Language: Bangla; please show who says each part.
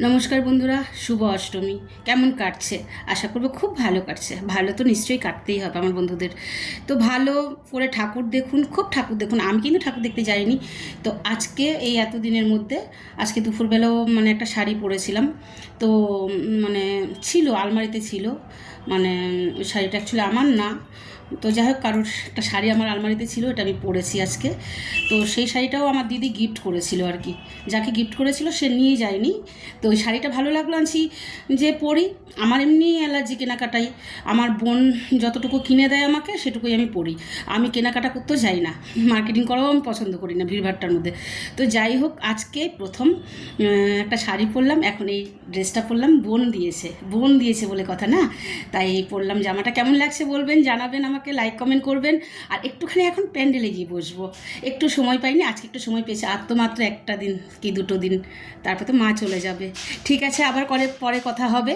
Speaker 1: নমস্কার বন্ধুরা, শুভ অষ্টমী। কেমন কাটছে? আশা করবো খুব ভালো কাটছে। ভালো তো নিশ্চয়ই কাটতেই হবে আমার বন্ধুদের। তো ভালো করে ঠাকুর দেখুন, খুব ঠাকুর দেখুন। আমি কিন্তু ঠাকুর দেখতে যাইনি। তো আজকে এই এতদিনের মধ্যে আজকে দুপুরবেলাও মানে একটা শাড়ি পরেছিলাম। তো মানে ছিল, আলমারিতে ছিল। মানে ওই শাড়িটা অ্যাকচুয়ালি আমার না। তো যাই হোক, কারোর একটা শাড়ি আমার আলমারিতে ছিল, এটা আমি পরেছি আজকে। তো সেই শাড়িটাও আমার দিদি গিফট করেছিল আর কি। যাকে গিফট করেছিল সে নিয়ে যায়নি। তো ওই শাড়িটা ভালো লাগলো, আনছি যে পরি। আমার এমনি অ্যালার্জি কেনাকাটাই। আমার বোন যতটুকু কিনে দেয় আমাকে সেটুকুই আমি পরি। আমি কেনাকাটা করতেও যাই না, মার্কেটিং করাও আমি পছন্দ করি না ভিড়ভাট্টার মধ্যে। তো যাই হোক, আজকে প্রথম একটা শাড়ি পরলাম। এখন এই ড্রেসটা পরলাম, বোন দিয়েছে বলে কথা না। তাই পরলাম। জামাটা কেমন লাগছে বলবেন, জানাবেন আমাকে, লাইক কমেন্ট করবেন। আর একটুখানি এখন প্যান্ডেলে গিয়ে বসবো। একটু সময় পাইনি, আজকে একটু সময় পেয়েছি। আর তো মাত্র একটা দিন কি দুটো দিন, তারপর তো মা চলে যাবে। ঠিক আছে, আবার পরে পরে কথা হবে।